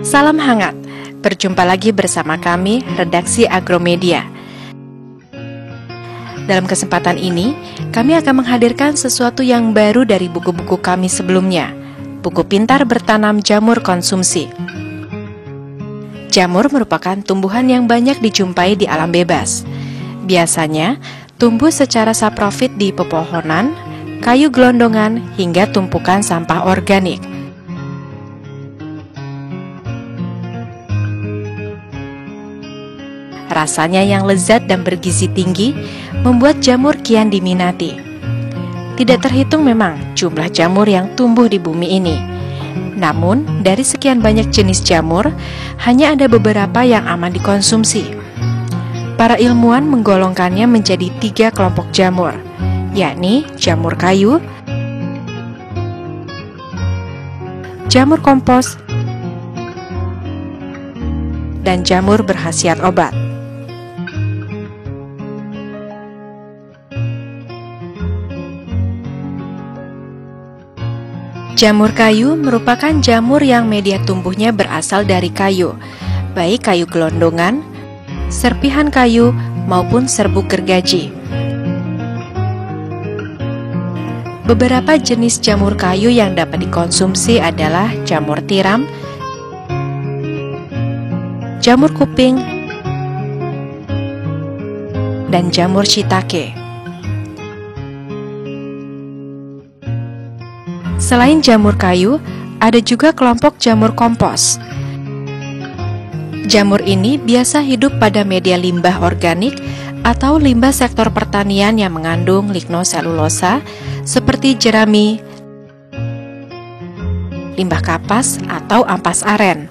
Salam hangat, berjumpa lagi bersama kami, Redaksi Agromedia. Dalam kesempatan ini, kami akan menghadirkan sesuatu yang baru dari buku-buku kami sebelumnya, buku Pintar Bertanam Jamur Konsumsi. Jamur merupakan tumbuhan yang banyak dijumpai di alam bebas. Biasanya, tumbuh secara saprofit di pepohonan, kayu gelondongan, hingga tumpukan sampah organik. Rasanya yang lezat dan bergizi tinggi membuat jamur kian diminati. Tidak terhitung memang jumlah jamur yang tumbuh di bumi ini. Namun, dari sekian banyak jenis jamur, hanya ada beberapa yang aman dikonsumsi. Para ilmuwan menggolongkannya menjadi 3 kelompok jamur, yakni jamur kayu, jamur kompos, dan jamur berkhasiat obat. Jamur kayu merupakan jamur yang media tumbuhnya berasal dari kayu, baik kayu gelondongan, serpihan kayu, maupun serbuk gergaji. Beberapa jenis jamur kayu yang dapat dikonsumsi adalah jamur tiram, jamur kuping, dan jamur shiitake. Selain jamur kayu, ada juga kelompok jamur kompos. Jamur ini biasa hidup pada media limbah organik atau limbah sektor pertanian yang mengandung lignoselulosa seperti jerami, limbah kapas, atau ampas aren.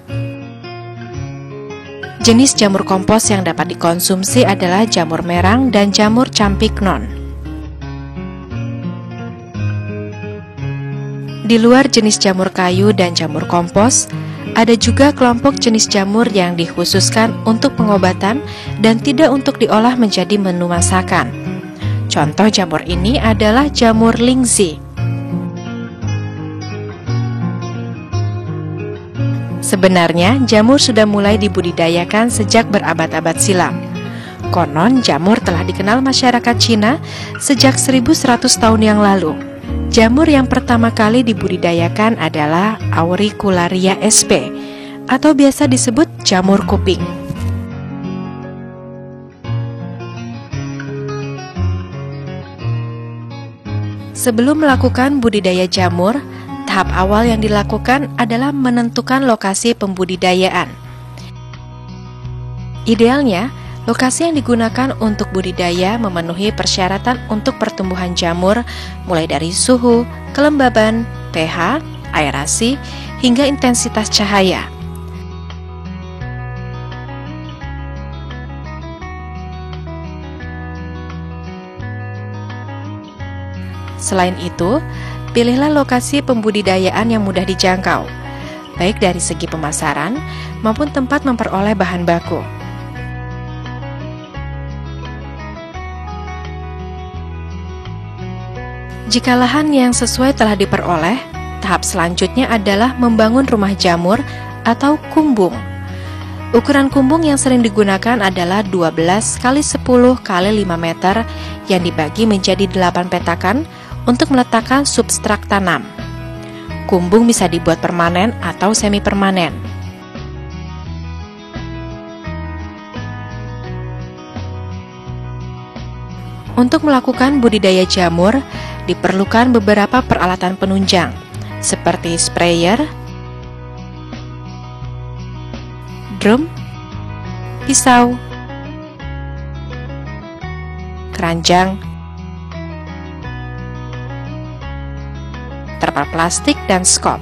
Jenis jamur kompos yang dapat dikonsumsi adalah jamur merang dan jamur campignon. Di luar jenis jamur kayu dan jamur kompos, ada juga kelompok jenis jamur yang dikhususkan untuk pengobatan dan tidak untuk diolah menjadi menu masakan. Contoh jamur ini adalah jamur lingzi. Sebenarnya, jamur sudah mulai dibudidayakan sejak berabad-abad silam. Konon, jamur telah dikenal masyarakat Cina sejak 1100 tahun yang lalu. Jamur yang pertama kali dibudidayakan adalah Auricularia sp. Atau biasa disebut jamur kuping. Sebelum melakukan budidaya jamur, tahap awal yang dilakukan adalah menentukan lokasi pembudidayaan. Idealnya, lokasi yang digunakan untuk budidaya memenuhi persyaratan untuk pertumbuhan jamur, mulai dari suhu, kelembaban, pH, aerasi, hingga intensitas cahaya. Selain itu, pilihlah lokasi pembudidayaan yang mudah dijangkau, baik dari segi pemasaran maupun tempat memperoleh bahan baku. Jika lahan yang sesuai telah diperoleh, tahap selanjutnya adalah membangun rumah jamur atau kumbung. Ukuran kumbung yang sering digunakan adalah 12 x 10 x 5 meter yang dibagi menjadi 8 petakan untuk meletakkan substrak tanam. Kumbung bisa dibuat permanen atau semi permanen. Untuk melakukan budidaya jamur, diperlukan beberapa peralatan penunjang, seperti sprayer, drum, pisau, keranjang, terpal plastik, dan skop.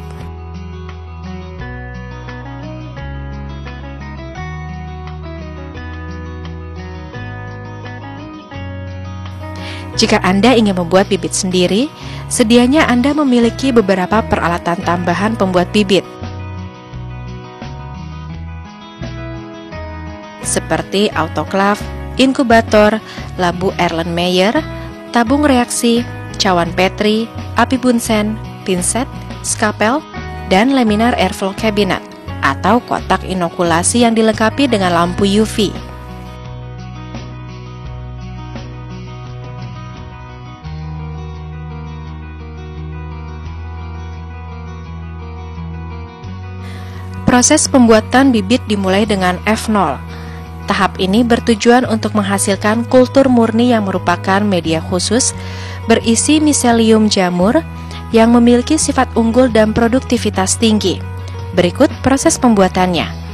Jika Anda ingin membuat bibit sendiri, sedianya Anda memiliki beberapa peralatan tambahan pembuat bibit, seperti autoklaf, inkubator, lampu Erlenmeyer, tabung reaksi, cawan Petri, api Bunsen, pinset, skapel, dan laminar airflow cabinet atau kotak inokulasi yang dilengkapi dengan lampu UV. Proses pembuatan bibit dimulai dengan F0. Tahap ini bertujuan untuk menghasilkan kultur murni yang merupakan media khusus berisi miselium jamur yang memiliki sifat unggul dan produktivitas tinggi. Berikut proses pembuatannya.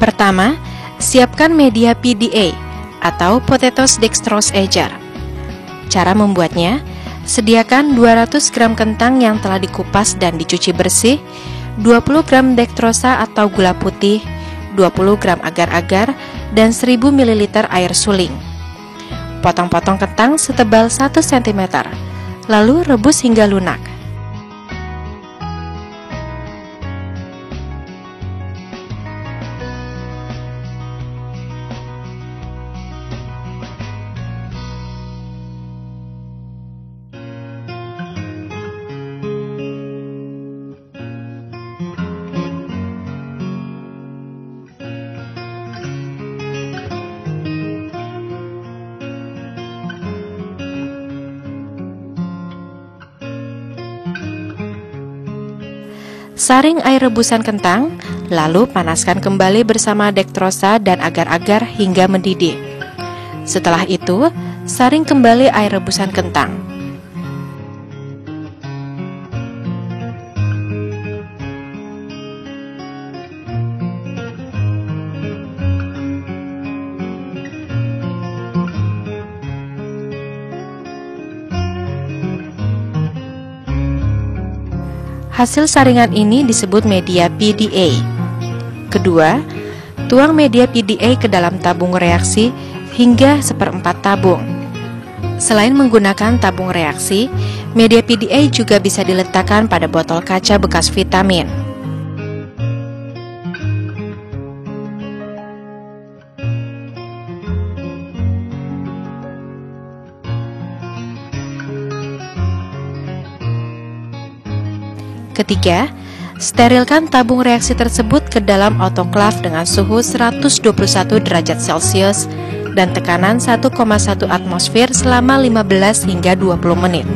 Pertama, siapkan media PDA atau Potatoes Dextrose Agar. Cara membuatnya, sediakan 200 gram kentang yang telah dikupas dan dicuci bersih, 20 gram dextrosa atau gula putih, 20 gram agar-agar, dan 1000 ml air suling. Potong-potong kentang setebal 1 cm, lalu rebus hingga lunak. Saring air rebusan kentang, lalu panaskan kembali bersama dextrosa dan agar-agar hingga mendidih. Setelah itu, saring kembali air rebusan kentang. Hasil saringan ini disebut media PDA. Kedua, tuang media PDA ke dalam tabung reaksi hingga 1/4 tabung. Selain menggunakan tabung reaksi, media PDA juga bisa diletakkan pada botol kaca bekas vitamin. Ketiga, sterilkan tabung reaksi tersebut ke dalam autoklaf dengan suhu 121 derajat Celcius dan tekanan 1,1 atmosfer selama 15 hingga 20 menit.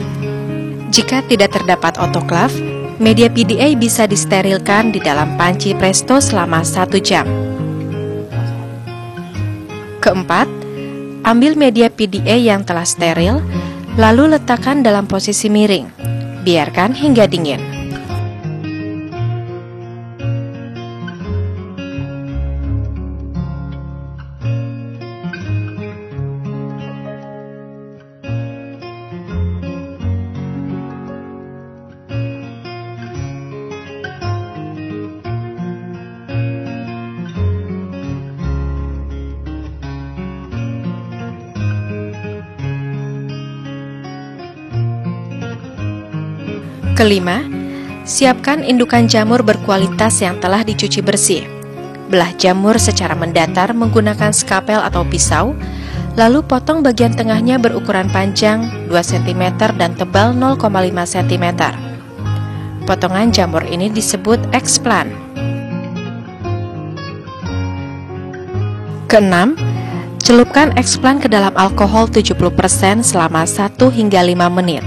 Jika tidak terdapat autoklaf, media PDA bisa disterilkan di dalam panci presto selama 1 jam. Keempat, ambil media PDA yang telah steril, lalu letakkan dalam posisi miring. Biarkan hingga dingin. Kelima, siapkan indukan jamur berkualitas yang telah dicuci bersih. Belah jamur secara mendatar menggunakan skapel atau pisau, lalu potong bagian tengahnya berukuran panjang 2 cm dan tebal 0,5 cm. Potongan jamur ini disebut explant. Keenam, celupkan explant ke dalam alkohol 70% selama 1 hingga 5 menit.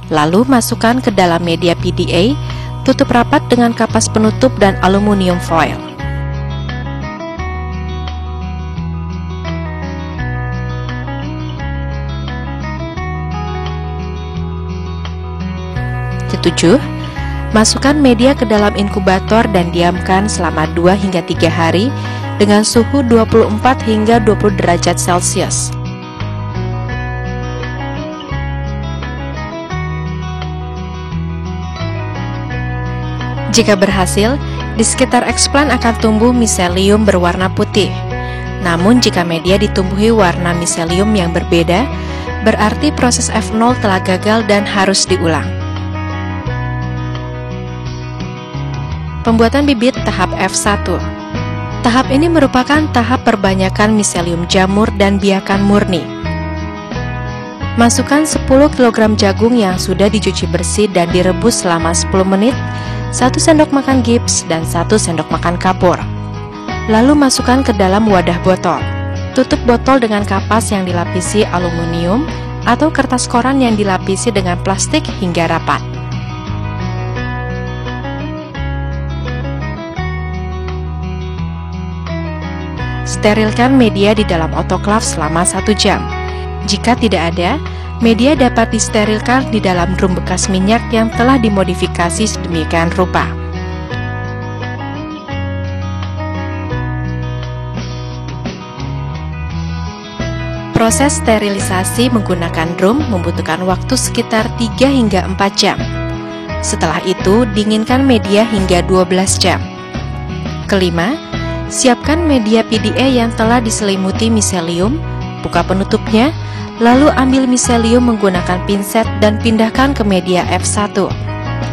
Lalu masukkan ke dalam media PDA, tutup rapat dengan kapas penutup dan aluminium foil. Ketujuh, masukkan media ke dalam inkubator dan diamkan selama 2 hingga 3 hari dengan suhu 24 hingga 20 derajat Celcius. Jika berhasil, di sekitar eksplan akan tumbuh miselium berwarna putih. Namun jika media ditumbuhi warna miselium yang berbeda, berarti proses F0 telah gagal dan harus diulang. Pembuatan bibit tahap F1. Tahap ini merupakan tahap perbanyakan miselium jamur dan biakan murni. Masukkan 10 kg jagung yang sudah dicuci bersih dan direbus selama 10 menit, 1 sendok makan gips dan 1 sendok makan kapur. Lalu masukkan ke dalam wadah botol. Tutup botol dengan kapas yang dilapisi aluminium atau kertas koran yang dilapisi dengan plastik hingga rapat. Sterilkan media di dalam autoklav selama 1 jam. Jika tidak ada, media dapat disterilkan di dalam drum bekas minyak yang telah dimodifikasi sedemikian rupa. Proses sterilisasi menggunakan drum membutuhkan waktu sekitar 3 hingga 4 jam. Setelah itu, dinginkan media hingga 12 jam. Kelima, siapkan media PDA yang telah diselimuti miselium, buka penutupnya, lalu ambil miselium menggunakan pinset dan pindahkan ke media F1.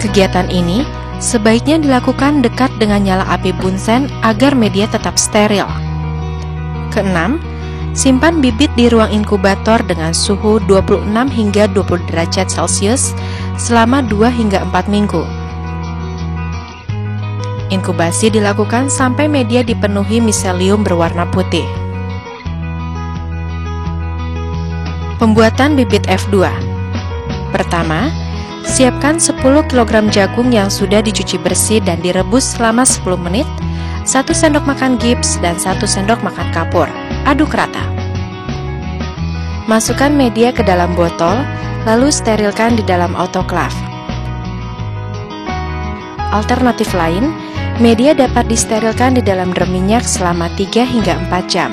Kegiatan ini sebaiknya dilakukan dekat dengan nyala api bunsen agar media tetap steril. Keenam, simpan bibit di ruang inkubator dengan suhu 26 hingga 20 derajat Celcius selama 2 hingga 4 minggu. Inkubasi dilakukan sampai media dipenuhi miselium berwarna putih. Pembuatan bibit F2. Pertama, siapkan 10 kg jagung yang sudah dicuci bersih dan direbus selama 10 menit, 1 sendok makan gips dan 1 sendok makan kapur. Aduk rata. Masukkan media ke dalam botol, lalu sterilkan di dalam autoklav. Alternatif lain, media dapat disterilkan di dalam drum minyak selama 3 hingga 4 jam.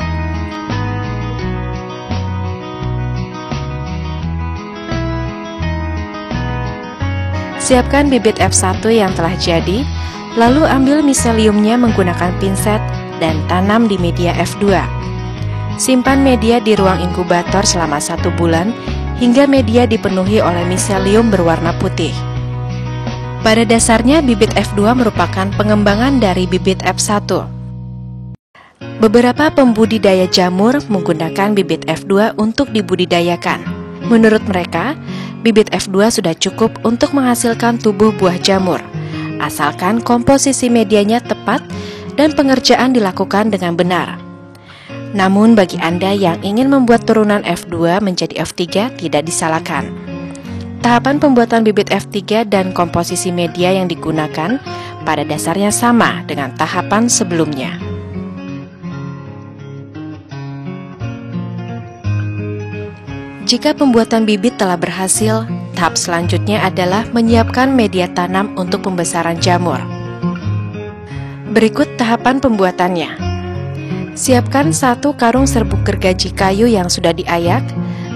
Siapkan bibit F1 yang telah jadi, lalu ambil miseliumnya menggunakan pinset dan tanam di media F2. Simpan media di ruang inkubator selama 1 bulan hingga media dipenuhi oleh miselium berwarna putih. Pada dasarnya bibit F2 merupakan pengembangan dari bibit F1. Beberapa pembudidaya jamur menggunakan bibit F2 untuk dibudidayakan. Menurut mereka, bibit F2 sudah cukup untuk menghasilkan tubuh buah jamur, asalkan komposisi medianya tepat dan pengerjaan dilakukan dengan benar. Namun bagi Anda yang ingin membuat turunan F2 menjadi F3 tidak disalahkan. Tahapan pembuatan bibit F3 dan komposisi media yang digunakan pada dasarnya sama dengan tahapan sebelumnya. Jika pembuatan bibit telah berhasil, tahap selanjutnya adalah menyiapkan media tanam untuk pembesaran jamur. Berikut tahapan pembuatannya. Siapkan 1 karung serbuk gergaji kayu yang sudah diayak,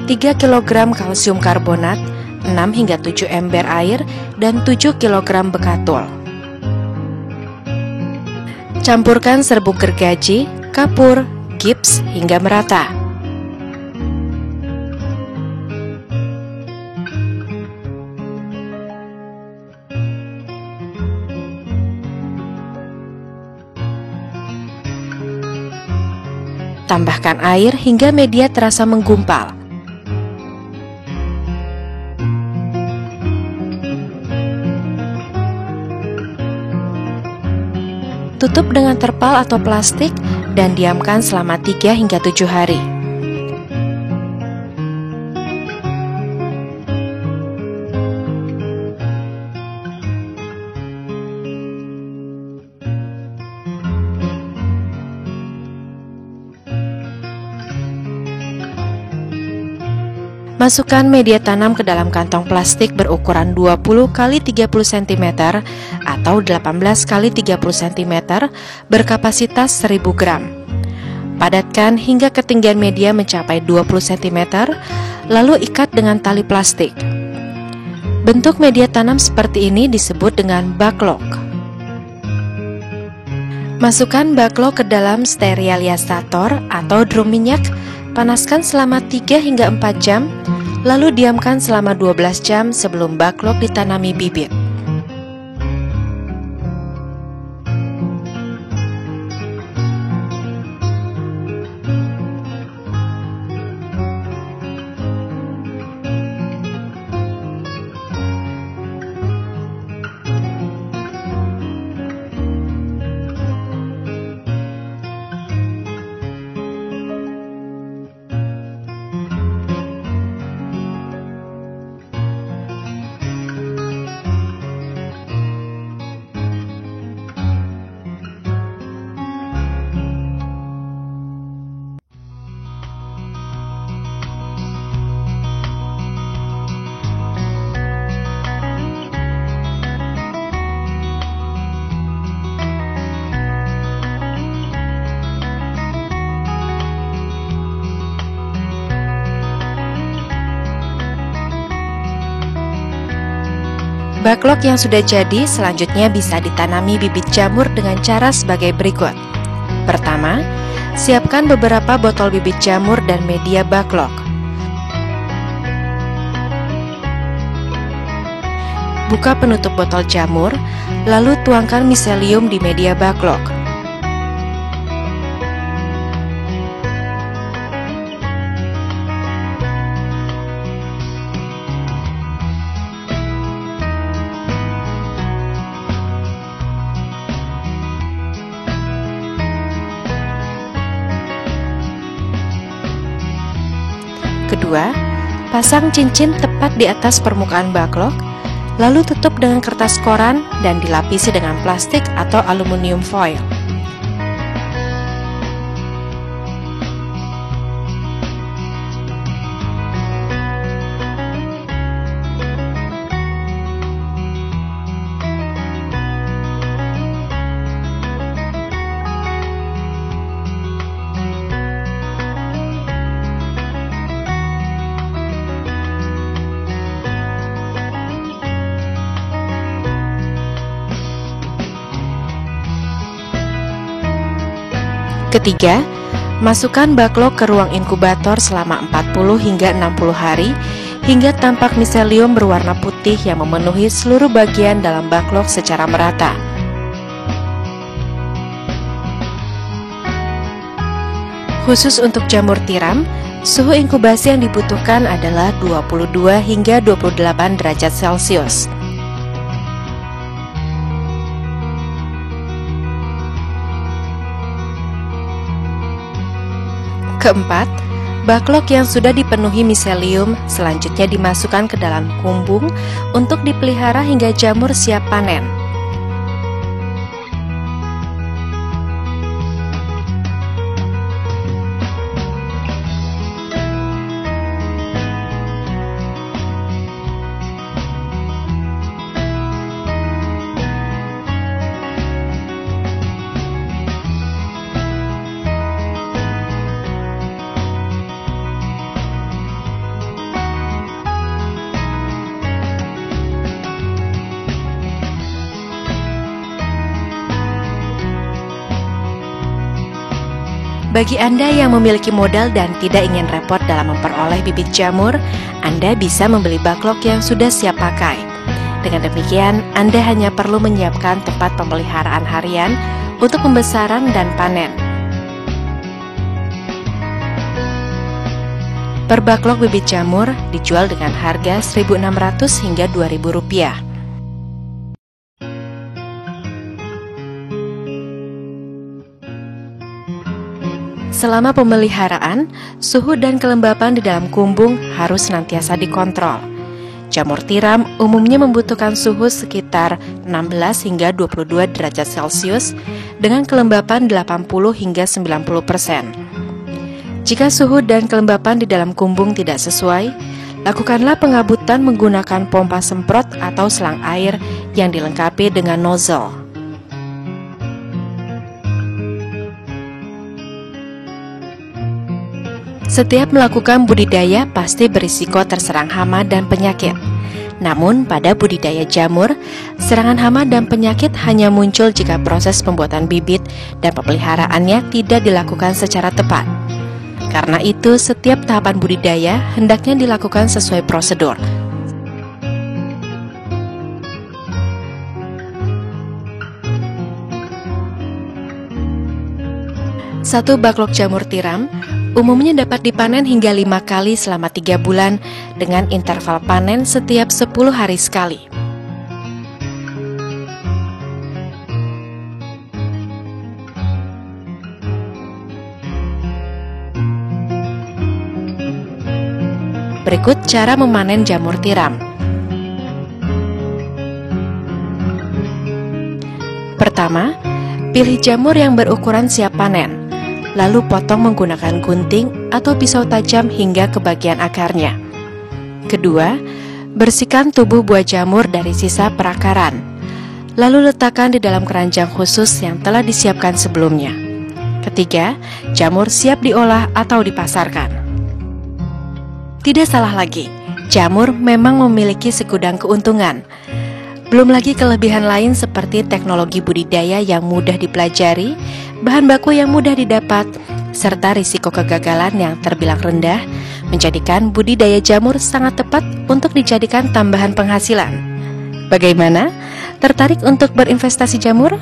3 kg kalsium karbonat, 6 hingga 7 ember air, dan 7 kg bekatul. Campurkan serbuk gergaji, kapur, gips hingga merata. Tambahkan air hingga media terasa menggumpal. Tutup dengan terpal atau plastik dan diamkan selama 3 hingga 7 hari. Masukkan media tanam ke dalam kantong plastik berukuran 20 x 30 cm atau 18 x 30 cm berkapasitas 1000 gram. Padatkan hingga ketinggian media mencapai 20 cm, lalu ikat dengan tali plastik. Bentuk media tanam seperti ini disebut dengan backlog. Masukkan backlog ke dalam sterilisator atau drum minyak, panaskan selama 3 hingga 4 jam, lalu diamkan selama 12 jam sebelum backlog ditanami bibit. Backlog yang sudah jadi selanjutnya bisa ditanami bibit jamur dengan cara sebagai berikut. Pertama, siapkan beberapa botol bibit jamur dan media backlog. Buka penutup botol jamur, lalu tuangkan miselium di media backlog. Kedua, pasang cincin tepat di atas permukaan backlog, lalu tutup dengan kertas koran dan dilapisi dengan plastik atau aluminium foil. Ketiga, masukkan backlog ke ruang inkubator selama 40 hingga 60 hari hingga tampak miselium berwarna putih yang memenuhi seluruh bagian dalam backlog secara merata. Khusus untuk jamur tiram, suhu inkubasi yang dibutuhkan adalah 22 hingga 28 derajat Celcius. Keempat, backlog yang sudah dipenuhi miselium selanjutnya dimasukkan ke dalam kumbung untuk dipelihara hingga jamur siap panen. Bagi Anda yang memiliki modal dan tidak ingin repot dalam memperoleh bibit jamur, Anda bisa membeli backlog yang sudah siap pakai. Dengan demikian, Anda hanya perlu menyiapkan tempat pemeliharaan harian untuk pembesaran dan panen. Per backlog bibit jamur dijual dengan harga Rp1.600 hingga Rp2.000. Selama pemeliharaan, suhu dan kelembapan di dalam kumbung harus senantiasa dikontrol. Jamur tiram umumnya membutuhkan suhu sekitar 16 hingga 22 derajat Celcius dengan kelembapan 80 hingga 90%. Jika suhu dan kelembapan di dalam kumbung tidak sesuai, lakukanlah pengabutan menggunakan pompa semprot atau selang air yang dilengkapi dengan nozzle. Setiap melakukan budidaya pasti berisiko terserang hama dan penyakit. Namun pada budidaya jamur, serangan hama dan penyakit hanya muncul jika proses pembuatan bibit dan pemeliharaannya tidak dilakukan secara tepat. Karena itu, setiap tahapan budidaya hendaknya dilakukan sesuai prosedur. Satu backlog jamur tiram umumnya dapat dipanen hingga 5 kali selama 3 bulan dengan interval panen setiap 10 hari sekali. Berikut cara memanen jamur tiram. Pertama, pilih jamur yang berukuran siap panen. Lalu potong menggunakan gunting atau pisau tajam hingga ke bagian akarnya. Kedua, bersihkan tubuh buah jamur dari sisa perakaran. Lalu letakkan di dalam keranjang khusus yang telah disiapkan sebelumnya. Ketiga, jamur siap diolah atau dipasarkan. Tidak salah lagi, jamur memang memiliki segudang keuntungan. Belum lagi kelebihan lain seperti teknologi budidaya yang mudah dipelajari, bahan baku yang mudah didapat, serta risiko kegagalan yang terbilang rendah, menjadikan budidaya jamur sangat tepat untuk dijadikan tambahan penghasilan. Bagaimana? Tertarik untuk berinvestasi jamur?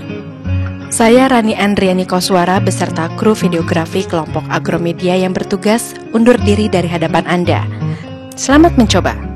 Saya Rani Andriani Koswara beserta kru videografi kelompok Agromedia yang bertugas undur diri dari hadapan Anda. Selamat mencoba!